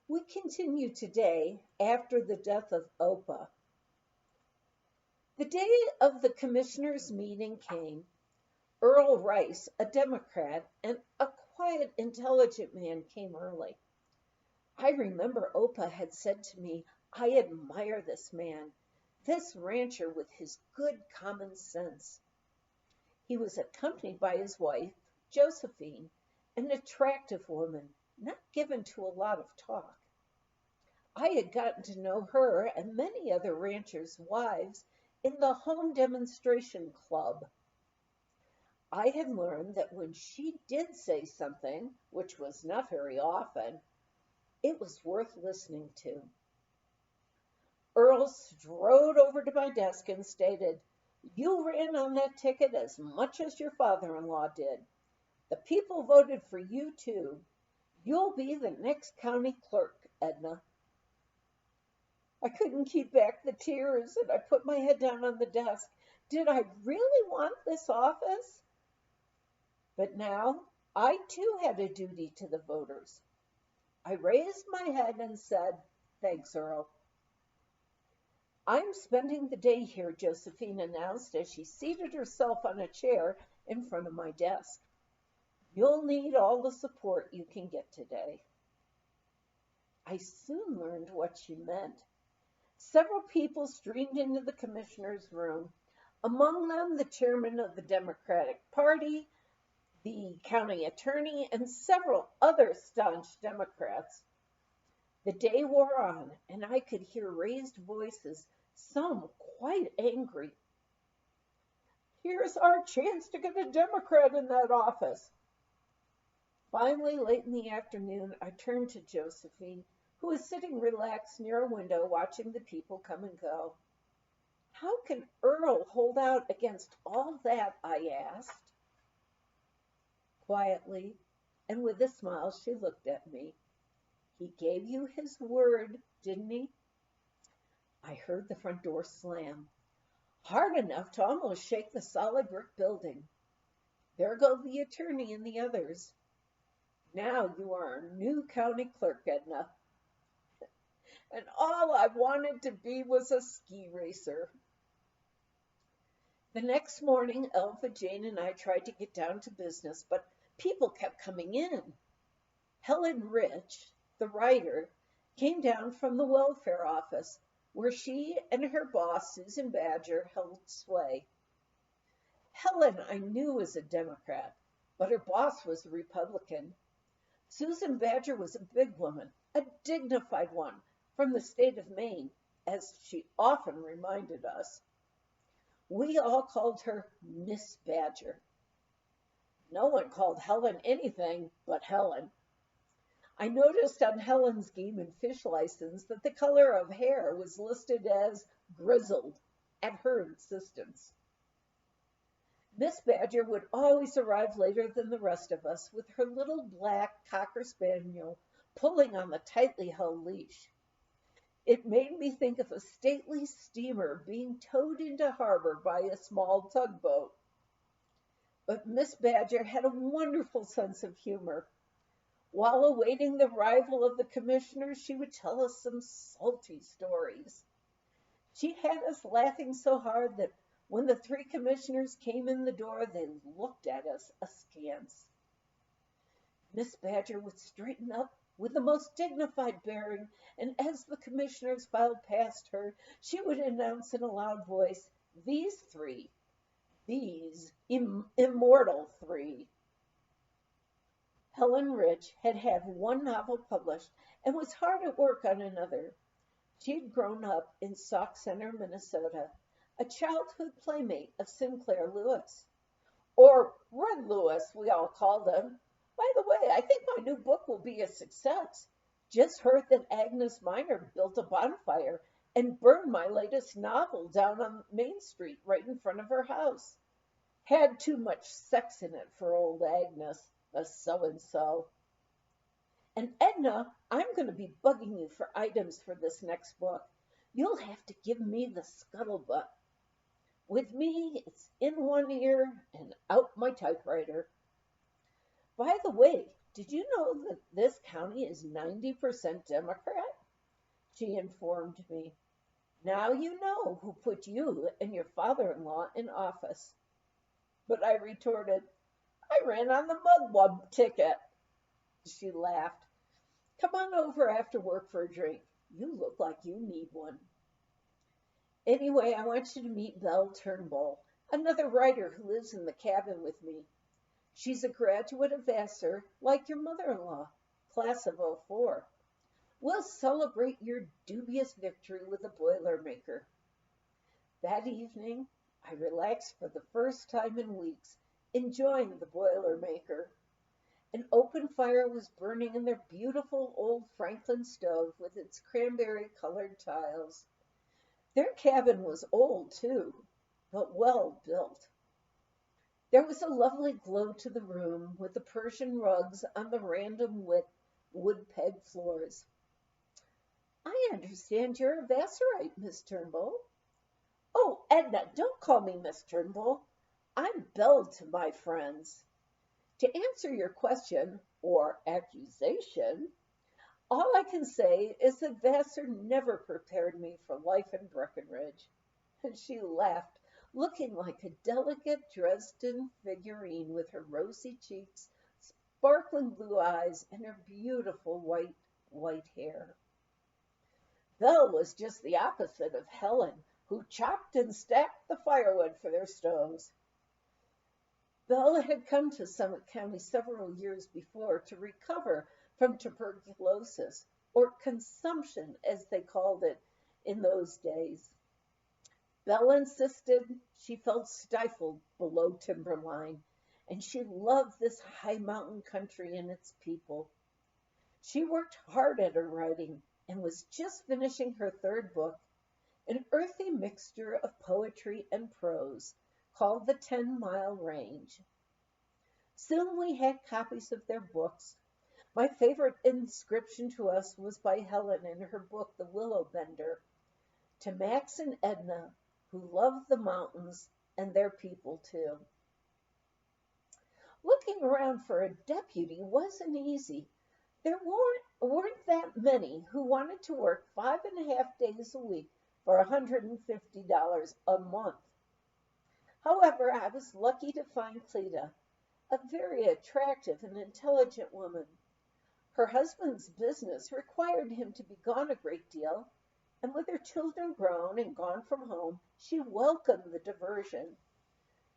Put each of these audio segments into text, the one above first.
We continue today after the death of Opa. The day of the commissioners' meeting came. Earl Rice, a Democrat and a quiet, intelligent man, came early. I remember Opa had said to me, "I admire this man, this rancher with his good common sense." He was accompanied by his wife, Josephine, an attractive woman, not given to a lot of talk. I had gotten to know her and many other ranchers' wives in the home demonstration club. I had learned that when she did say something, which was not very often, it was worth listening to. Earl strode over to my desk and stated, "You ran on that ticket as much as your father-in-law did. The people voted for you, too. You'll be the next county clerk, Edna." I couldn't keep back the tears, and I put my head down on the desk. Did I really want this office? But now I too had a duty to the voters. I raised my head and said, "Thanks, Earl." "I'm spending the day here," Josephine announced as she seated herself on a chair in front of my desk. "You'll need all the support you can get today." I soon learned what she meant. Several people streamed into the commissioner's room, among them the chairman of the Democratic Party, the county attorney, and several other staunch Democrats. The day wore on, and I could hear raised voices, some quite angry. "Here's our chance to get a Democrat in that office." Finally, late in the afternoon, I turned to Josephine, who was sitting relaxed near a window watching the people come and go. "How can Earl hold out against all that?" I asked. Quietly and with a smile, she looked at me. "He gave you his word, didn't he?" I heard the front door slam, hard enough to almost shake the solid brick building. There go the attorney and the others. "Now you are our new county clerk, Edna." And all I wanted to be was a ski racer. The next morning, Elva, Jane, and I tried to get down to business, but people kept coming in. Helen Rich, the writer, came down from the welfare office, where she and her boss, Susan Badger, held sway. Helen I knew was a Democrat, but her boss was a Republican. Susan Badger was a big woman, a dignified one, from the state of Maine, as she often reminded us. We all called her Miss Badger. No one called Helen anything but Helen. I noticed on Helen's game and fish license that the color of hair was listed as grizzled at her insistence. Miss Badger would always arrive later than the rest of us with her little black cocker spaniel pulling on the tightly held leash. It made me think of a stately steamer being towed into harbor by a small tugboat. But Miss Badger had a wonderful sense of humor. While awaiting the arrival of the commissioners, she would tell us some salty stories. She had us laughing so hard that when the three commissioners came in the door, they looked at us askance. Miss Badger would straighten up with the most dignified bearing, and as the commissioners filed past her, she would announce in a loud voice, "These three, these immortal three." Helen Rich had had one novel published and was hard at work on another. She had grown up in Sauk Center, Minnesota, a childhood playmate of Sinclair Lewis, or Red Lewis, we all called him. By the way, I think my new book will be a success. Just heard that Agnes Miner built a bonfire and burned my latest novel down on Main Street right in front of her house. Had too much sex in it for old Agnes, a so-and-so. And Edna, I'm going to be bugging you for items for this next book. You'll have to give me the scuttlebutt. With me, it's in one ear and out my typewriter. By the way, Did you know that this county is 90% Democrat? She informed me. Now you know who put you and your father-in-law in office. But I retorted, I ran on the mudwump ticket. She laughed. Come on over after work for a drink. You look like you need one. Anyway, I want you to meet Belle Turnbull, another writer who lives in the cabin with me. She's a graduate of Vassar, like your mother-in-law, class of '04. We'll celebrate your dubious victory with a Boilermaker. That evening, I relaxed for the first time in weeks, enjoying the Boilermaker. An open fire was burning in their beautiful old Franklin stove with its cranberry-colored tiles. Their cabin was old, too, but well built. There was a lovely glow to the room, with the Persian rugs on the random wood-peg floors. I understand you're a Vassarite, Miss Turnbull. Oh, Edna, don't call me Miss Turnbull. I'm Belle to my friends. To answer your question, or accusation, all I can say is that Vassar never prepared me for life in Breckenridge. And she laughed, looking like a delicate Dresden figurine with her rosy cheeks, sparkling blue eyes, and her beautiful white hair. Belle was just the opposite of Helen, who chopped and stacked the firewood for their stoves. Belle had come to Summit County several years before to recover from tuberculosis, or consumption as they called it in those days. Belle insisted she felt stifled below timberline, and she loved this high mountain country and its people. She worked hard at her writing and was just finishing her third book, an earthy mixture of poetry and prose, called The 10-Mile Range. Soon we had copies of their books. My favorite inscription to us was by Helen in her book, The Willow Bender, to Max and Edna, who loved the mountains and their people too. Looking around for a deputy wasn't easy. There weren't that many who wanted to work 5.5 days a week for $150 a month. However, I was lucky to find Cleta, a very attractive and intelligent woman. Her husband's business required him to be gone a great deal, and with her children grown and gone from home, she welcomed the diversion.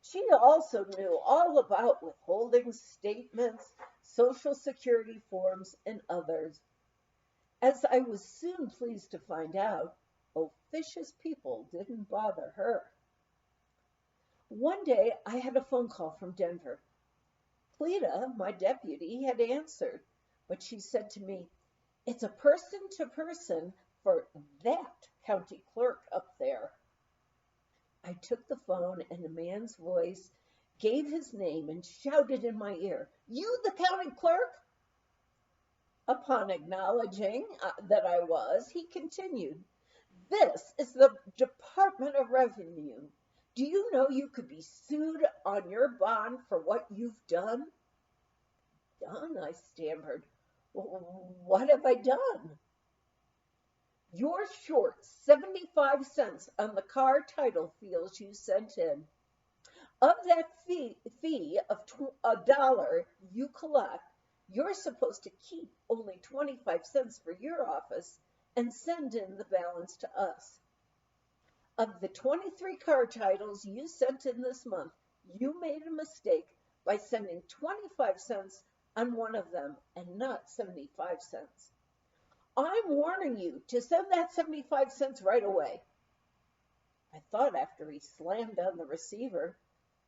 She also knew all about withholding statements, Social Security forms, and others. As I was soon pleased to find out, officious people didn't bother her. One day I had a phone call from Denver. Cleta, my deputy, had answered, but she said to me, "It's a person-to-person for that county clerk up there." I took the phone, and a man's voice gave his name and shouted in my ear, "You the county clerk?" Upon acknowledging that I was, he continued, "This is the Department of Revenue. Do you know you could be sued on your bond for what you've done?" "Done?" I stammered. "What have I done?" "You're short 75 cents on the car title fees you sent in. Of that fee of $1 you collect, you're supposed to keep only 25 cents for your office and send in the balance to us. Of the 23 car titles you sent in this month, you made a mistake by sending 25 cents on one of them and not 75 cents. I'm warning you to send that 75 cents right away." I thought after he slammed on the receiver,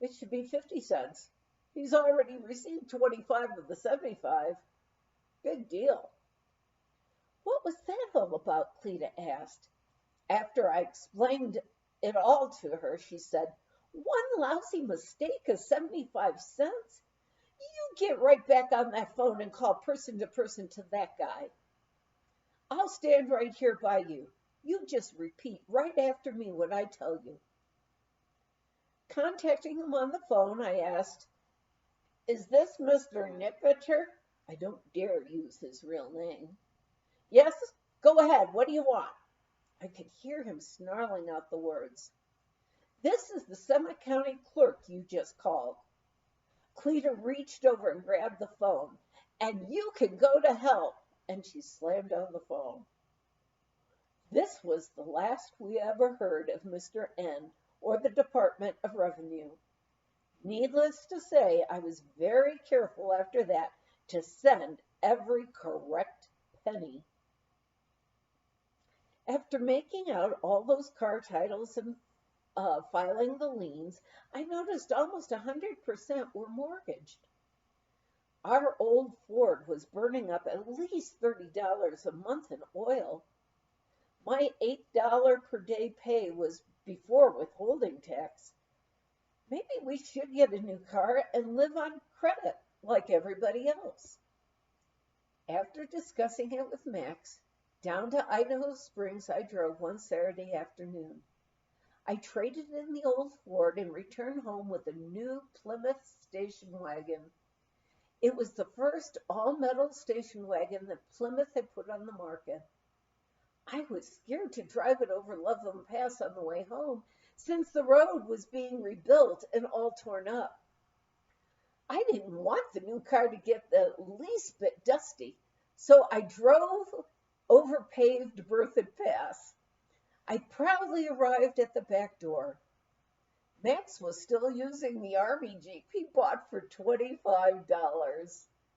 it should be 50 cents. He's already received 25 of the 75. Big deal. "What was that all about?" Cleta asked. After I explained it all to her, she said, "One lousy mistake of 75 cents? You get right back on that phone and call person to person to that guy. I'll stand right here by you. You just repeat right after me what I tell you." Contacting him on the phone, I asked, "Is this Mr. Nippeter?" I don't dare use his real name. Yes, go ahead. What do you want? I could hear him snarling out the words. This is the Summit County clerk you just called. Cleta reached over and grabbed the phone. And you can go to hell. And she slammed on the phone. This was the last we ever heard of Mr. N or the Department of Revenue. Needless to say, I was very careful after that to send every correct penny. After making out all those car titles and filing the liens, I noticed almost 100% were mortgaged. Our old Ford was burning up at least $30 a month in oil. My $8 per day pay was before withholding tax. Maybe we should get a new car and live on credit like everybody else. After discussing it with Max, down to Idaho Springs I drove one Saturday afternoon. I traded in the old Ford and returned home with a new Plymouth station wagon. It was the first all-metal station wagon that Plymouth had put on the market. I was scared to drive it over Loveland Pass on the way home, since the road was being rebuilt and all torn up. I didn't want the new car to get the least bit dusty, so I drove over paved Berthoud Pass. I proudly arrived at the back door. Max was still using the Army Jeep he bought for $25.